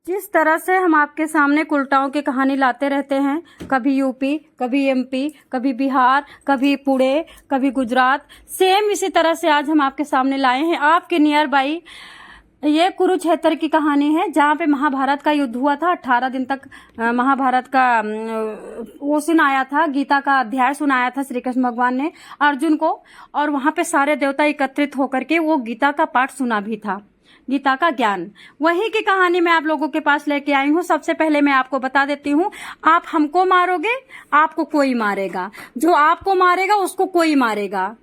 जिस तरह से हम आपके सामने उल्टाओं की कहानी लाते रहते हैं, कभी यूपी, कभी एमपी, कभी बिहार, कभी पुणे, कभी गुजरात, सेम इसी तरह से आज हम आपके सामने लाए हैं आपके नियर बाई। ये कुरुक्षेत्र की कहानी है, जहाँ पे महाभारत का युद्ध हुआ था। 18 दिन तक महाभारत का वो सुनाया था, गीता का अध्याय सुनाया था श्री कृष्ण भगवान ने अर्जुन को, और वहां पे सारे देवता एकत्रित होकर के वो गीता का पाठ सुना भी था, गीता का ज्ञान। वही की कहानी मैं आप लोगों के पास लेके आई हूँ। सबसे पहले मैं आपको बता देती हूँ, आप हमको मारोगे, आपको कोई मारेगा, जो आपको मारेगा उसको कोई मारेगा।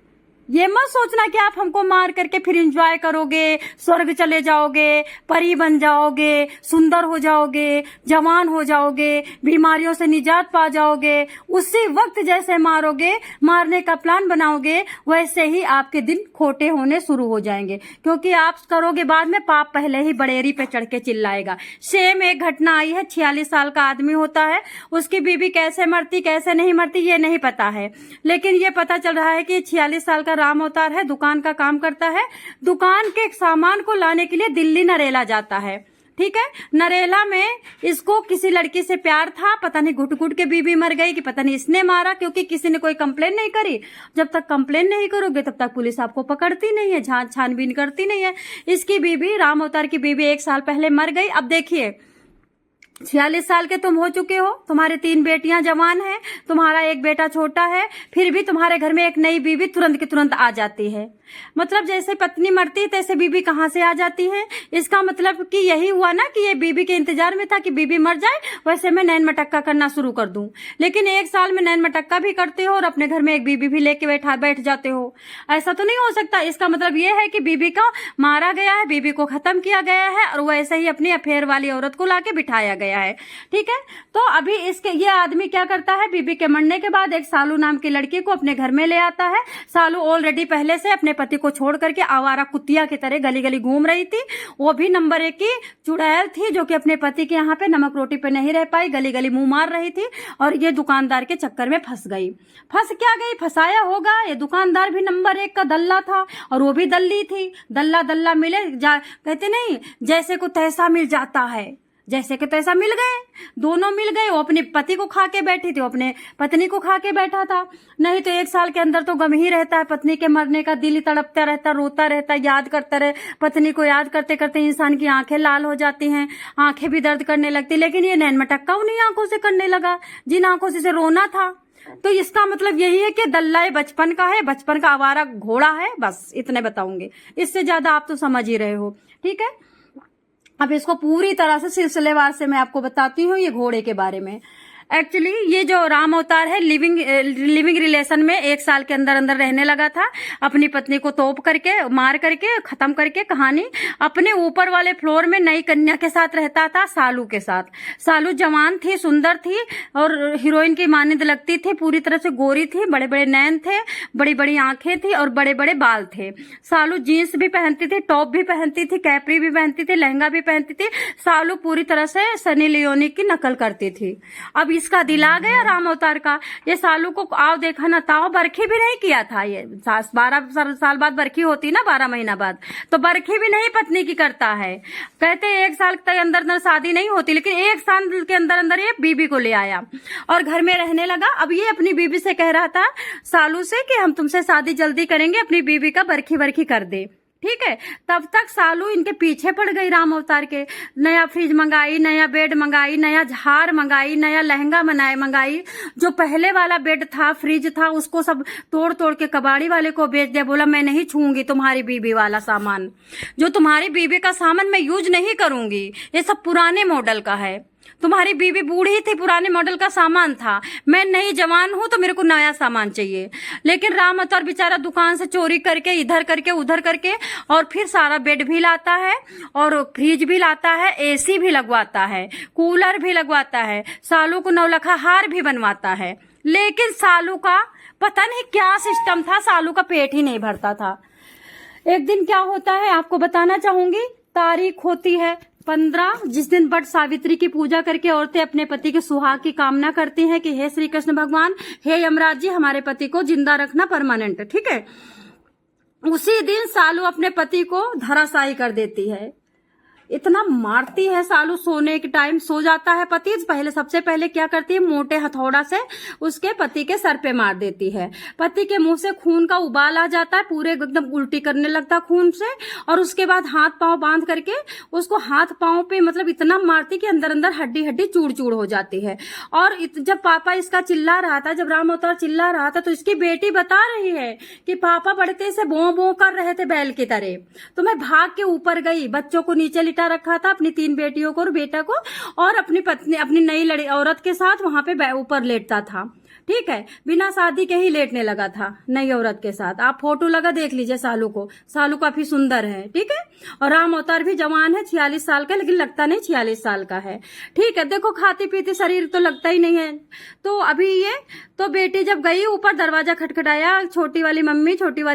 ये मत सोचना कि आप हमको मार करके फिर एंजॉय करोगे, स्वर्ग चले जाओगे, परी बन जाओगे, सुंदर हो जाओगे, जवान हो जाओगे, बीमारियों से निजात पा जाओगे। उसी वक्त जैसे मारोगे, मारने का प्लान बनाओगे, वैसे ही आपके दिन खोटे होने शुरू हो जाएंगे, क्योंकि आप करोगे बाद में पाप पहले ही बड़ेरी पे चढ़ के चिल्लाएगा। सेम एक घटना आई है, 46 साल का आदमी होता है, उसकी बीवी कैसे मरती कैसे नहीं मरती ये नहीं पता है, लेकिन ये पता चल रहा है कि 46 साल का राम अवतार है, दुकान का काम करता है, दुकान के सामान को लाने के लिए दिल्ली नरेला जाता है। ठीक है, नरेला में इसको किसी लड़की से प्यार था, पता नहीं घुट घुट के बीबी मर गई कि पता नहीं इसने मारा, क्योंकि किसी ने कोई कंप्लेन नहीं करी। जब तक कंप्लेन नहीं करोगे तब तक पुलिस आपको पकड़ती नहीं है, जांच छानबीन करती नहीं है। इसकी बीबी, राम अवतार की बीबी 1 साल पहले मर गई। अब देखिए, 46 साल के तुम हो चुके हो, तुम्हारी 3 बेटियां जवान हैं, तुम्हारा एक बेटा छोटा है, फिर भी तुम्हारे घर में एक नई बीबी तुरंत की तुरंत आ जाती है। मतलब जैसे पत्नी मरती है तैसे बीबी कहाँ से आ जाती है। इसका मतलब कि यही हुआ ना कि ये बीबी के इंतजार में था कि बीबी मर जाए, वैसे मैं नैन मटक्का करना शुरू कर दूं। लेकिन 1 साल में नैन मटक्का भी करते हो और अपने घर में एक बीबी भी लेके बैठ जाते हो। ऐसा तो नहीं हो सकता। इसका मतलब ये है कि बीबी को मारा गया है, बीबी को खत्म किया गया है, और वैसे ही अपनी अफेयर वाली औरत को लाके बिठाया गया है। ठीक है, तो अभी इसके ये आदमी क्या करता है, बीबी के मरने के बाद एक सालू नाम की लड़की को अपने घर में ले आता है। सालू ऑलरेडी पहले से अपने पति को छोड़ करके आवारा कुतिया की तरह गली गली घूम रही थी। वो भी नंबर 1 की चुड़ैल थी, जो कि अपने पति के यहाँ पे नमक रोटी पे नहीं रह पाई, गली गली मुंह मार रही थी, और ये दुकानदार के चक्कर में फंस गई। फंस क्या गई, फंसाया होगा। ये दुकानदार भी नंबर 1 का दल्ला था, और वो भी दल्ली थी। दल्ला दल्ला मिले कहते नहीं, जैसे को तैसा मिल जाता है, जैसे कि तैसा मिल गए, दोनों मिल गए। वो अपने पति को खा के बैठी थी, वो अपने पत्नी को खा के बैठा था। नहीं तो 1 साल के अंदर तो गम ही रहता है, पत्नी के मरने का दिल तड़पता रहता, रोता रहता, याद करता रहे। पत्नी को याद करते करते इंसान की आंखें लाल हो जाती हैं, आंखें भी दर्द करने लगती। लेकिन ये नैन मटक्का उन्हीं आंखों से करने लगा जिन आंखों से रोना था। तो इसका मतलब यही है कि दल्ला बचपन का है, बचपन का आवारा घोड़ा है। बस इतने बताऊंगे, इससे ज्यादा आप तो समझ ही रहे हो। ठीक है, अब इसको पूरी तरह से सिलसिलेवार से मैं आपको बताती हूँ ये घोड़े के बारे में। एक्चुअली ये जो राम अवतार है, लिविंग रिलेशन में 1 साल के अंदर अंदर रहने लगा था। अपनी पत्नी को तोप करके, मार करके, खत्म करके कहानी। अपने ऊपर वाले फ्लोर में नई कन्या के साथ रहता था, सालू के साथ। सालू जवान थी, सुंदर थी, और हीरोइन की मानिंद लगती थी। पूरी तरह से गोरी थी, बड़े बड़े नैन थे, बड़ी बड़ी आंखें थी, और बड़े बड़े बाल थे। सालू जीन्स भी पहनती थी, टॉप भी पहनती थी, कैपरी भी पहनती थी, लहंगा भी पहनती थी। सालू पूरी तरह से सनी लियोनी की नकल करती थी। अब इसका दिल आ गया राम अवतार का। ये सालू को आओ देखा ना ताओ, बरखी भी नहीं किया था। ये 12 साल बाद बरखी होती ना, 12 महीना बाद, तो बरखी भी नहीं पत्नी की करता है। कहते 1 साल के अंदर अंदर शादी नहीं होती, लेकिन 1 साल के अंदर अंदर ये बीबी को ले आया और घर में रहने लगा। अब ये अपनी बीबी से कह रहा था, सालू से, कि हम तुमसे शादी जल्दी करेंगे, अपनी बीबी का बरखी वरखी कर दे। ठीक है, तब तक सालू इनके पीछे पड़ गई राम अवतार के। नया फ्रिज मंगाई, नया बेड मंगाई, नया झार मंगाई, नया लहंगा मंगाई। जो पहले वाला बेड था, फ्रिज था, उसको सब तोड़ तोड़ के कबाड़ी वाले को बेच दिया। बोला मैं नहीं छूंगी तुम्हारी बीबी वाला सामान, जो तुम्हारी बीबी का सामान मैं यूज नहीं करूंगी, ये सब पुराने मॉडल का है। तुम्हारी बीबी बूढ़ी थी, पुराने मॉडल का सामान था, मैं नई जवान हूं तो मेरे को नया सामान चाहिए। लेकिन राम अवतार बेचारा दुकान से चोरी करके, इधर करके उधर करके, और फिर सारा बेड भी लाता है, और फ्रिज भी लाता है, एसी भी लगवाता है, कूलर भी लगवाता है, सालू को 9 लाख हार भी बनवाता है। लेकिन सालू का पता नहीं क्या सिस्टम था, सालू का पेट ही नहीं भरता था। एक दिन क्या होता है आपको बताना चाहूंगी। तारीख होती है 15, जिस दिन बट सावित्री की पूजा करके औरतें अपने पति के सुहाग की कामना करती हैं कि हे श्री कृष्ण भगवान, हे यमराज जी, हमारे पति को जिंदा रखना परमानेंट। ठीक है, उसी दिन सालू अपने पति को धराशायी कर देती है। इतना मारती है सालू। सोने के टाइम सो जाता है पति, पहले सबसे पहले क्या करती है, मोटे हथौड़ा से उसके पति के सर पे मार देती है। पति के मुंह से खून का उबाल आ जाता है, पूरे एकदम उल्टी करने लगता खून से। और उसके बाद हाथ पांव बांध करके उसको हाथ पांव पे मतलब इतना मारती कि अंदर अंदर हड्डी हड्डी चूड़ चूड़ हो जाती है। और जब पापा इसका चिल्ला रहा था, जब राम अवतार चिल्ला रहा था, तो इसकी बेटी बता रही है कि पापा बड़े तेज से भों भों कर रहे थे बैल की तरह। तो मैं भाग के ऊपर गई, बच्चों को नीचे लिटा रखा था, अपनी 3 बेटियों को और बेटा को, और अपनी पत्नी अपनी नई औरत के साथ वहां पे ऊपर लेटता था। ठीक है, बिना शादी के ही लेटने लगा था नई औरत के साथ। आप फोटो लगा देख लीजिए सालू को, सालू काफी सुंदर है। ठीक है, और राम अवतार भी जवान है, 46 साल का, लेकिन लगता नहीं 46 साल का है। ठीक है, देखो खाती पीती शरीर तो लगता ही नहीं है। तो अभी ये तो बेटी जब गई ऊपर, दरवाजा खटखटाया, छोटी वाली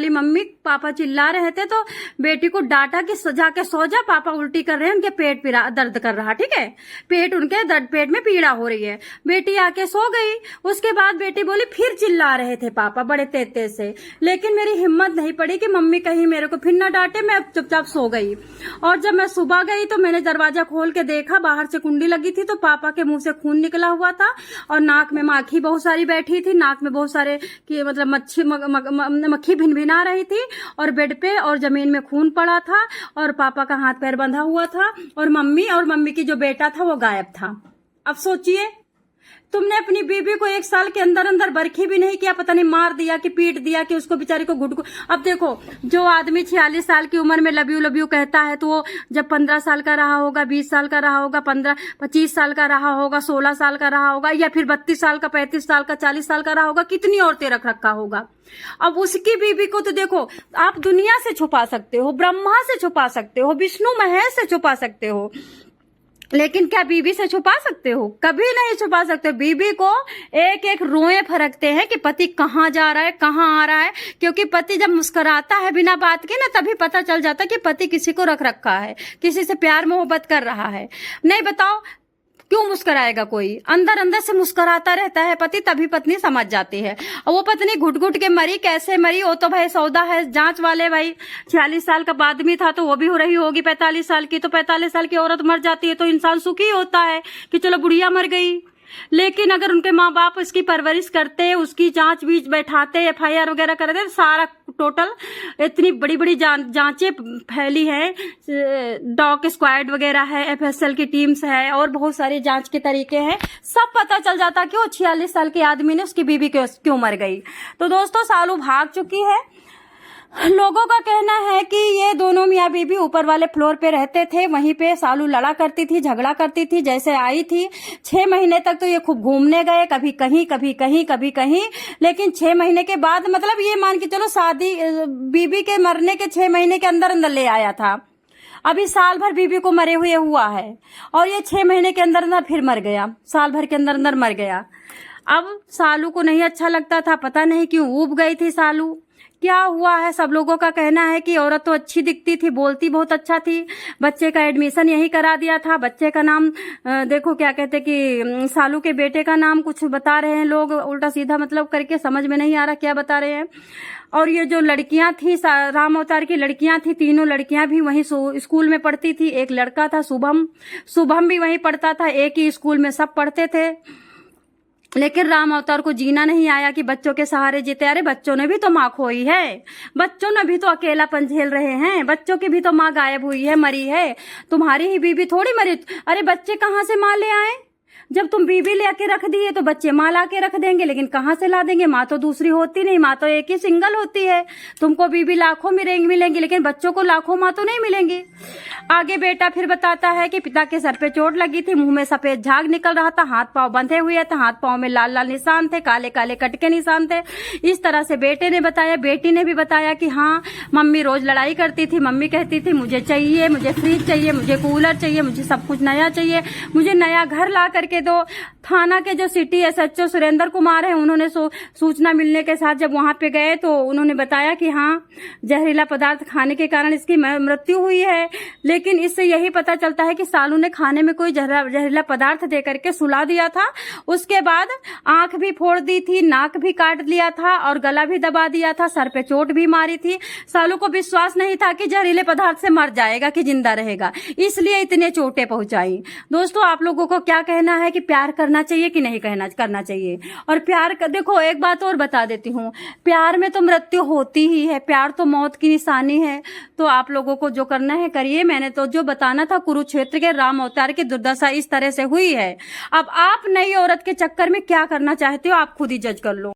मम्मी पापा चिल्ला रहे थे, तो बेटी को डांटा कि जाके सो जा, पापा उल्टी कर रहे हैं, उनके पेट दर्द कर रहा। ठीक है, पेट में पीड़ा हो रही है। बेटी आके सो गई। उसके बाद बेटी बोली, फिर चिल्ला रहे थे पापा बड़े तेज से, लेकिन मेरी हिम्मत नहीं पड़ी कि मम्मी कहीं मेरे को फिर ना डांटे। मैं चुपचाप सो गई। और जब मैं सुबह गई तो मैंने दरवाजा खोल के देखा, बाहर से कुंडी लगी थी, तो पापा के मुंह से खून निकला हुआ था, और नाक में माखी बहुत सारी बैठी थी, नाक में बहुत सारे कि मतलब मक्खी भिनभिना रही थी, और बेड पे और जमीन में खून पड़ा था, और पापा का हाथ पैर बंधा हुआ था, और मम्मी की जो बेटा था वो गायब था। अब सोचिए, तुमने अपनी बीबी को 1 साल के अंदर अंदर बरखी भी नहीं किया, पता नहीं मार दिया कि पीट दिया कि उसको बेचारी को घुट। अब देखो, जो आदमी 46 साल की उम्र में लव यू कहता है, तो वो जब 15 साल का रहा होगा, 20 साल का रहा होगा, 25 साल का रहा होगा, 16 साल का रहा होगा, या फिर 32 साल का, 35 साल का, 40 साल का रहा होगा, कितनी औरतें रख रखा होगा। अब उसकी बीबी को तो देखो, आप दुनिया से छुपा सकते हो, ब्रह्मा से छुपा सकते हो, विष्णु महेश से छुपा सकते हो, लेकिन क्या बीबी से छुपा सकते हो? कभी नहीं छुपा सकते। बीबी को एक एक रोए फरकते हैं कि पति कहाँ जा रहा है, कहाँ आ रहा है, क्योंकि पति जब मुस्कुराता है बिना बात के ना, तभी पता चल जाता है कि पति किसी को रख रखा है, किसी से प्यार मोहब्बत कर रहा है। नहीं बताओ क्यों मुस्कुराएगा कोई? अंदर अंदर से मुस्कुराता रहता है पति, तभी पत्नी समझ जाती है। और वो पत्नी घुट घुट के मरी, कैसे मरी वो तो भाई सौदा है। जांच वाले भाई 46 साल का आदमी था तो वो भी हो रही होगी 45 साल की, तो 45 साल की औरत मर जाती है तो इंसान सुखी होता है कि चलो बुढ़िया मर गई। लेकिन अगर उनके माँ बाप उसकी परवरिश करते, उसकी जांच बीच बैठाते, FIR वगैरह करते, सारा टोटल इतनी बड़ी बड़ी जांचें फैली है, डॉग स्क्वाड वगैरह है, FSL की टीम्स है, और बहुत सारी जांच के तरीके हैं, सब पता चल जाता कि वो 46 साल के आदमी ने उसकी बीबी क्यों मर गई। तो दोस्तों, सालू भाग चुकी है। लोगों का कहना है कि ये दोनों मियाँ बीबी ऊपर वाले फ्लोर पे रहते थे, वहीं पे सालू लड़ा करती थी, झगड़ा करती थी। जैसे आई थी 6 महीने तक तो ये खूब घूमने गए, कभी कहीं कभी कहीं कभी कहीं, लेकिन 6 महीने के बाद, मतलब ये मान के चलो शादी बीबी के मरने के 6 महीने के अंदर अंदर ले आया था। अभी साल भर बीबी को मरे हुए हुआ है, और ये 6 महीने के अंदर अंदर फिर मर गया, साल भर के अंदर अंदर मर गया। अब सालू को नहीं अच्छा लगता था, पता नहीं क्यों ऊब गई थी सालू, क्या हुआ है। सब लोगों का कहना है कि औरत तो अच्छी दिखती थी, बोलती बहुत अच्छा थी, बच्चे का एडमिशन यही करा दिया था। बच्चे का नाम देखो क्या कहते कि सालू के बेटे का नाम कुछ बता रहे हैं लोग, उल्टा सीधा मतलब करके, समझ में नहीं आ रहा क्या बता रहे हैं। और ये जो लड़कियां थी, राम अवतार की लड़कियां थी, तीनों लड़कियां भी वहीं स्कूल में पढ़ती थी। एक लड़का था शुभम भी वहीं पढ़ता था, एक ही स्कूल में सब पढ़ते थे। लेकिन राम अवतार को जीना नहीं आया कि बच्चों के सहारे जीते। अरे बच्चों ने भी तो माँ खोई है, बच्चों ने भी तो अकेलापन झेल रहे हैं, बच्चों की भी तो माँ गायब हुई है, मरी है। तुम्हारी ही बीबी थोड़ी मरी। अरे बच्चे कहाँ से माँ ले आए? जब तुम बीबी लेके रख दिए तो बच्चे माँ ला के रख देंगे, लेकिन कहाँ से ला देंगे? माँ तो दूसरी होती नहीं, माँ तो एक ही सिंगल होती है। तुमको बीबी लाखों मिलेंगी, लेकिन बच्चों को लाखों माँ तो नहीं मिलेंगी। आगे बेटा फिर बताता है कि पिता के सर पे चोट लगी थी, मुंह में सफेद झाग निकल रहा था, हाथ पांव बंधे हुए थे, हाथ पांव में लाल लाल निशान थे, काले काले कट के निशान थे। इस तरह से बेटे ने बताया। बेटी ने भी बताया कि हाँ मम्मी रोज लड़ाई करती थी, मम्मी कहती थी मुझे चाहिए, मुझे फ्रिज चाहिए, मुझे कूलर चाहिए, मुझे सब कुछ नया चाहिए, मुझे नया घर ला करके थे तो थाना के जो सिटी SHO सुरेंद्र कुमार है, उन्होंने सूचना मिलने के साथ जब वहां पे गए तो उन्होंने बताया कि हाँ, जहरीला पदार्थ खाने के कारण इसकी मृत्यु हुई है। लेकिन इससे यही पता चलता है कि सालू ने खाने में कोई जहरीला पदार्थ दे करके सुला दिया था। उसके बाद आंख भी फोड़ दी थी, नाक भी काट लिया था और गला भी दबा दिया था, सर पे चोट भी मारी थी। सालू को विश्वास नहीं था कि जहरीले पदार्थ से मर जाएगा कि जिंदा रहेगा, इसलिए इतने चोटें पहुंचाई। दोस्तों, आप लोगों को क्या कहना है कि प्यार करना चाहिए कि नहीं करना चाहिए? और प्यार देखो, एक बात और बता देती हूँ, प्यार में तो मृत्यु होती ही है, प्यार तो मौत की निशानी है। तो आप लोगों को जो करना है करिए। मैंने तो जो बताना था, कुरुक्षेत्र के राम अवतार की दुर्दशा इस तरह से हुई है। अब आप नई औरत के चक्कर में क्या करना चाहते हो, आप खुद ही जज कर लो।